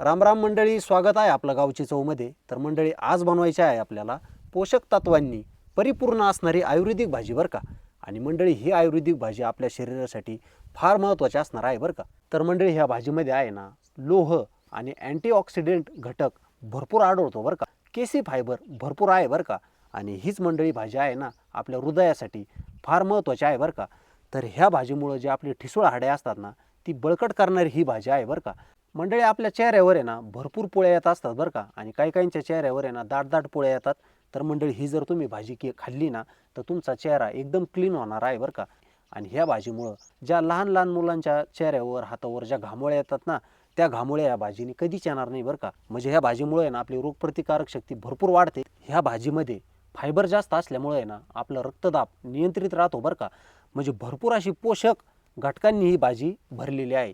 राम राम मंडळी, स्वागत आहे आपलं गावची चवमध्ये. तर मंडळी, आज बनवायची आहे आपल्याला पोषक तत्वांनी परिपूर्ण असणारी आयुर्वेदिक भाजी बरं का. आणि मंडळी, ही आयुर्वेदिक भाजी आपल्या शरीरासाठी फार महत्त्वाची असणार आहे बरं का. तर मंडळी, ह्या भाजीमध्ये आहे ना, लोह आणि अँटीऑक्सिडेंट घटक भरपूर आढळतो बरं का. केसी फायबर भरपूर आहे बरं का. आणि हीच मंडळी भाजी आहे ना, आपल्या हृदयासाठी फार महत्त्वाची आहे बरं का. तर ह्या भाजीमुळं जे आपली ठिसूळ हाडे असतात ना, ती बळकट करणारी ही भाजी आहे बरं का. मंडळी, आपल्या चेहऱ्यावर आहे ना भरपूर पुळ्या येत असतात बरं का. आणि काही काहींच्या चेहऱ्यावर आहे ना दाट दाट पुळ्या येतात. तर मंडळी, ही जर तुम्ही भाजी खाल्ली ना, तर तुमचा चेहरा एकदम क्लीन होणार आहे बरं का. आणि ह्या भाजीमुळं ज्या लहान लहान मुलांच्या चेहऱ्यावर हातावर ज्या घामोळ्या येतात ना, त्या घामोळ्या या भाजीने कधीच येणार नाही बरं का. म्हणजे ह्या भाजीमुळे ना आपली रोगप्रतिकारक शक्ती भरपूर वाढते. ह्या भाजीमध्ये फायबर जास्त असल्यामुळे ना आपलं रक्तदाब नियंत्रित राहतो बरं का. म्हणजे भरपूर अशी पोषक घटकांनी ही भाजी भरलेली आहे.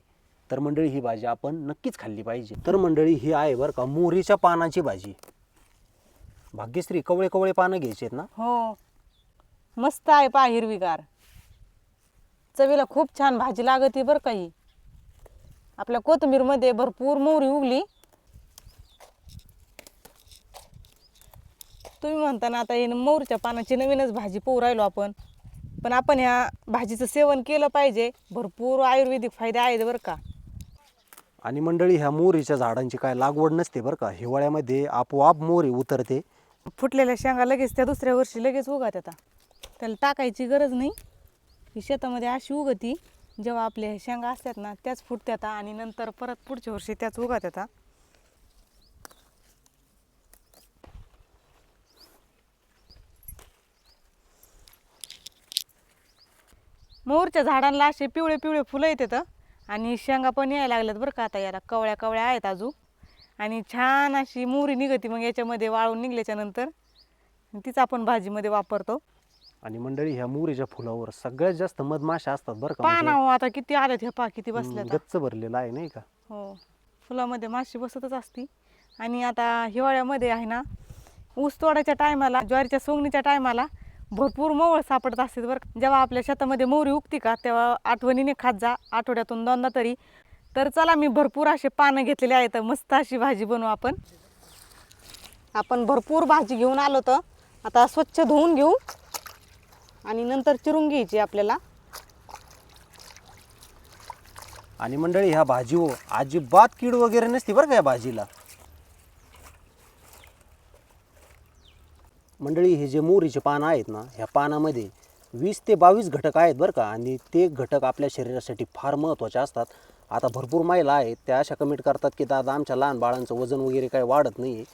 तर मंडळी, ही भाजी आपण नक्कीच खाल्ली पाहिजे. तर मंडळी, ही आहे बरं का मोहरीच्या पानाची भाजी. भाग्यश्री, कवळे कवळे पानं घ्यायचे आहेत ना? हो, मस्त आहे. पहा, हिरवीगार, चवीला खूप छान भाजी लागते बरं का. ही आपल्या कोथिंबीरमध्ये भरपूर मोहरी उगली. तुम्ही म्हणता ना, आता हे मोहरीच्या पानाची नवीनच भाजी पोहू राहिलो आपण. पण आपण ह्या भाजीचं सेवन केलं पाहिजे. भरपूर आयुर्वेदिक फायदे आहेत बरं का. आणि मंडळी, ह्या मोहरीच्या झाडांची काय लागवड नसते बरं का. हिवाळ्यामध्ये आपोआप मोहरी उतरते. फुटलेल्या शेंगा लगेच त्या दुसऱ्या वर्षी लगेच उगतात. त्याला टाकायची गरज नाही. ही शेतामध्ये अशी उगती, जेव्हा आपल्या शेंगा असतात ना त्याच फुटतात आणि नंतर परत पुढच्या वर्षी त्याच उगतात. मोहरच्या झाडांना असे पिवळे पिवळे फुलं येतात आणि शेंगा पण यायला लागल्यात बरं का. आता याला कवळ्या कवळ्या आहेत अजून. आणि छान अशी मोहरी निघती मग याच्यामध्ये वाळून निघल्याच्या नंतर. तीच आपण भाजीमध्ये वापरतो. आणि मंडळी, ह्या मोहरीच्या फुलावर सगळ्यात जास्त मधमाशा असतात बरं का. पहा ना हो, आता किती आल्यात. हे पहा किती बसल्यात. गच्च भरलेला आहे नाही का. हो, फुलामध्ये माशी बसतच असती. आणि आता हिवाळ्यामध्ये आहे ना, ऊस तोडायच्या टायमाला, ज्वारीच्या सोंगणीच्या टायमाला भरपूर मोहळ सापडत असते बरं. जेव्हा आपल्या शेतामध्ये मोहरी उगती का, तेव्हा आठवणीने खात जा, आठवड्यातून दोनदा तरी. तर चला, मी भरपूर असे पानं घेतलेले आहेत. मस्त अशी भाजी बनवू आपण. आपण भरपूर भाजी घेऊन आलो तर आता स्वच्छ धुवून घेऊ आणि नंतर चिरून घ्यायची आपल्याला. आणि मंडळी, ह्या भाजीवर अजिबात कीड वगैरे नसते बरं का या भाजीला. मंडळी, हे जे मोहरीचे पानं आहेत ना, ह्या पानामध्ये 20 ते 22 घटक आहेत बरं का. आणि ते घटक आपल्या शरीरासाठी फार महत्त्वाचे असतात. आता भरपूर महिला आहेत, त्या अशा कमेंट करतात की दादा, आमच्या लहान बाळांचं वजन वगैरे काही वाढत नाही.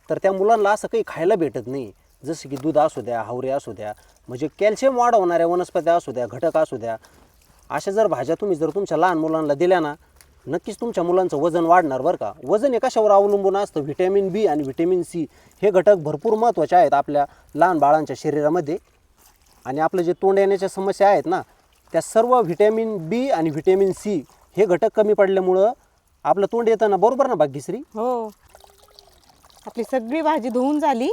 तर त्या मुलांना असं काही खायला भेटत नाही, जसं की दूध असू द्या, हावरे असू द्या, म्हणजे कॅल्शियम वाढवणाऱ्या वनस्पत्या असू द्या, घटक असू द्या. अशा जर भाज्या तुम्ही जर तुमच्या लहान मुलांना दिल्या ना, नक्कीच तुमच्या मुलांचं वजन वाढणार बरं का. वजन हे कशावर अवलंबून असतं? व्हिटॅमिन बी आणि व्हिटॅमिन सी हे घटक भरपूर महत्त्वाचे आहेत आपल्या लहान बाळांच्या शरीरामध्ये. आणि आपलं जे तोंड येण्याच्या समस्या आहेत ना, त्या सर्व व्हिटॅमिन बी आणि व्हिटॅमिन सी हे घटक कमी पडल्यामुळं आपलं तोंड येतं ना, बरोबर ना भाग्यश्री? हो, आपली सगळी भाजी धुवून झाली.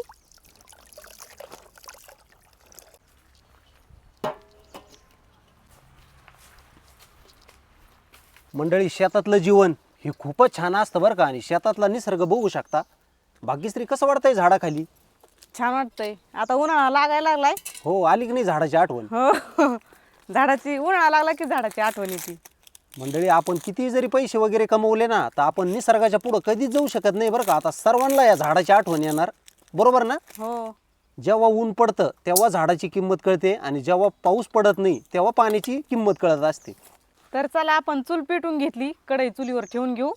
मंडळी, शेतातलं जीवन हे खूपच छान असतं बरं का. आणि शेतातला निसर्ग बघू शकता. भाग्यश्री, कसं वाटतंय झाडाखाली? छान वाटतंय. आता उन्हाळा लागायला लागलाय. हो, आली की नाही झाडाची आठवण? हो, झाडाची उन्हाळा लागला की झाडाची आठवण येते. मंडळी, आपण किती जरी पैसे वगैरे कमवले ना, तर आपण निसर्गाच्या पुढं कधीच जाऊ शकत नाही बरं का. आता सर्वांना या झाडाची आठवण येणार, बरोबर ना? हो, जेव्हा ऊन पडतं तेव्हा झाडाची किंमत कळते, आणि जेव्हा पाऊस पडत नाही तेव्हा पाण्याची किंमत कळत असते. तर चला, आपण चूल पेटून घेतली. कढई चुलीवर ठेवून घेऊ.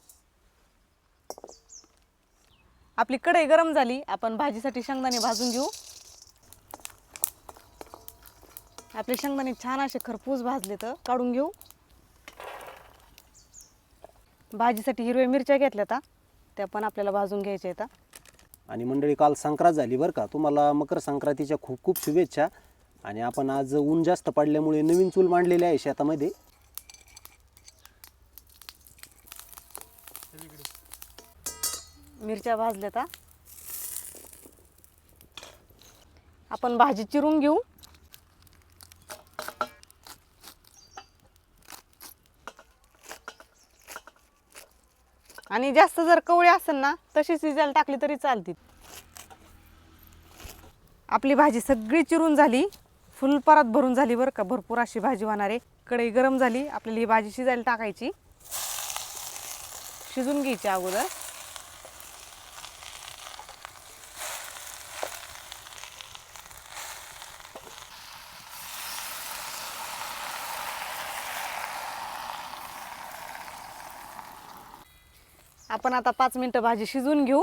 आपली कढई गरम झाली. आपण भाजीसाठी शेंगदाणे भाजून घेऊ. आपले शेंगदाणे छान असे खरपूस भाजले तर काढून घेऊ. भाजीसाठी हिरव्या मिरच्या घेतल्या आता, त्या पण आपल्याला भाजून घ्यायच्या आहेत. आणि मंडळी, काल संक्रांत झाली बरं का. तुम्हाला मकर संक्रांतीच्या खूप खूप शुभेच्छा. आणि आपण आज ऊन जास्त पडल्यामुळे नवीन चूल मांडलेली आहे शेतामध्ये. मिरच्या भाजल्यात. आपण भाजी चिरून घेऊ. आणि जास्त जर कवळी असेल ना तशी शिजायला टाकली तरी चालते. आपली भाजी सगळी चिरून झाली, फुल परत भरून झाली बरं का. भरपूर अशी भाजी होणार आहे. कढई गरम झाली, आपल्याला ही भाजी शिजायला टाकायची, शिजून घ्यायची अगोदर. आपण आता 5 मिनिटं भाजी शिजून घेऊ.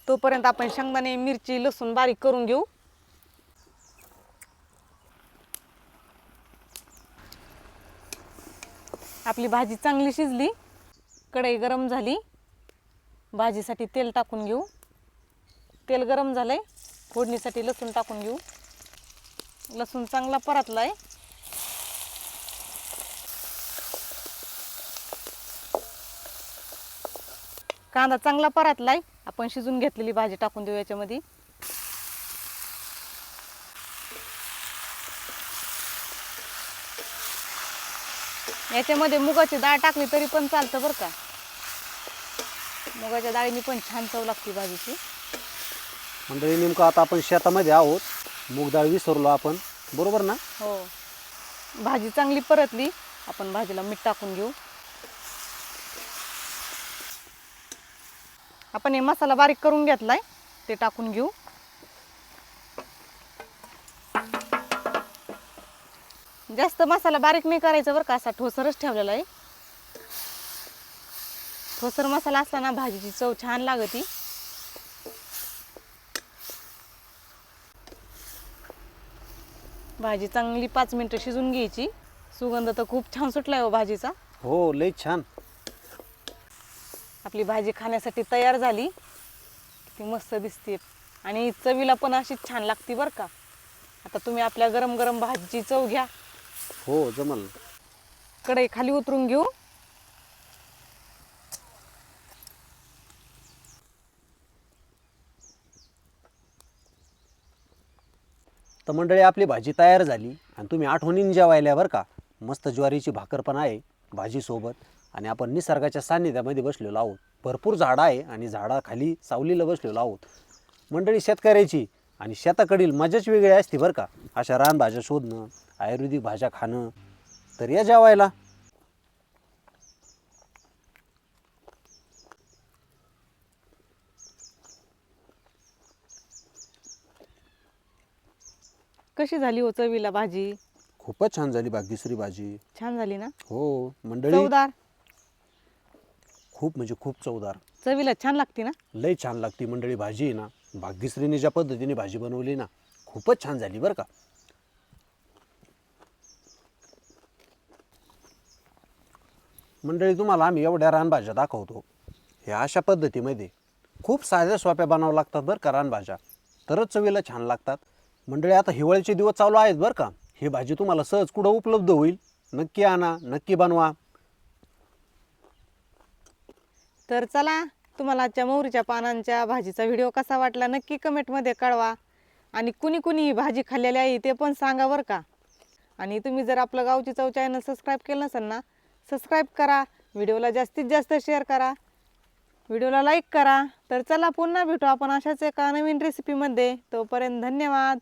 तोपर्यंत आपण शेंगदाणे, मिरची, लसूण बारीक करून घेऊ. आपली भाजी चांगली शिजली, कढई गरम झाली. भाजीसाठी तेल टाकून घेऊ. तेल गरम झालंय, फोडणीसाठी लसूण टाकून घेऊ. लसूण चांगला परतलाय. कांदा चांगला परतलाय. आपण शिजून घेतलेली भाजी टाकून देऊ याच्यामध्ये. याच्यामध्ये मुगाची डाळ टाकली तरी पण चालतं बरं का. मुगाच्या डाळीने पण छान चव लागते भाजीची. मंडळी नेमकं आता आपण शेतामध्ये आहोत, मूग डाळ विसरलो आपण, बरोबर ना? हो. भाजी चांगली परतली, आपण भाजीला मीठ टाकून घेऊ. आपण हे मसाला बारीक करून घेतलाय ते टाकून घेऊ. जास्त मसाला बारीक नाही करायचा बरं का, असा ठोसरच ठेवलेला आहे. ठोसर मसाला असला ना भाजीची चव छान लागते. भाजी चांगली 5 मिनिटं शिजून घ्यायची. सुगंध तर खूप छान सुटलाय हो भाजीचा. हो, लई छान. आपली भाजी खाण्यासाठी तयार झाली. किती मस्त दिसते आणि चवीला पण अशीच छान लागते बरं का. आता तुम्ही आपल्या गरम गरम भाजीची चव घ्या. हो, जमल. कढई खाली उतरून घेऊ. तर मंडळी आपली भाजी तयार झाली आणि तुम्ही आठवणीने जेवायला बरं का. मस्त ज्वारीची भाकर पण आहे भाजीसोबत. आणि आपण निसर्गाच्या सान्निध्यामध्ये बसलेलो आहोत. भरपूर झाडं आहे आणि झाडाखाली सावलीला बसलेलो आहोत. मंडळी शेतकऱ्याची आणि शेताकडील मजाच वेगळी असते बरं का. अशा रानभाज्या शोधणं, आयुर्वेदिक भाज्या खाणं. तर या जेवायला. कशी झाली हो चवीला भाजी? खूपच छान झाली भाग्यश्री भाजी. छान झाली ना? हो मंडळी, चवदार. खूप म्हणजे खूप चवदार. चवीला छान लागते ना? लई छान लागते मंडळी भाजी आहे ना. भाग्यश्रीने ज्या पद्धतीने भाजी बनवली ना, खूपच छान झाली बरं का. मंडळी तुम्हाला आम्ही एवढ्या रानभाज्या दाखवतो. हे अशा पद्धतीमध्ये खूप साध्या सोप्या बनावं लागतात बरं का रानभाज्या, तरच चवीला छान लागतात. मंडळी आता हिवाळ्याचे दिवस चालू आहेत बरं का. ही भाजी तुम्हाला सहज कुठं उपलब्ध होईल. नक्की आणा, नक्की बनवा. तर चला, तुम्हाला आजच्या मोहरीच्या पानांच्या भाजीचा व्हिडिओ कसा वाटला नक्की कमेंटमध्ये कळवा. आणि कुणी कुणी ही भाजी खाल्लेली आहे ते पण सांगा बरं का. आणि तुम्ही जर आपलं गावची चव चॅनल सबस्क्राईब केलं नसेल ना, सबस्क्राईब करा. व्हिडिओला जास्तीत जास्त शेअर करा. व्हिडिओला लाईक करा. तर चला पुन्हा भेटू आपण अशाच एका नवीन रेसिपीमध्ये. तोपर्यंत धन्यवाद.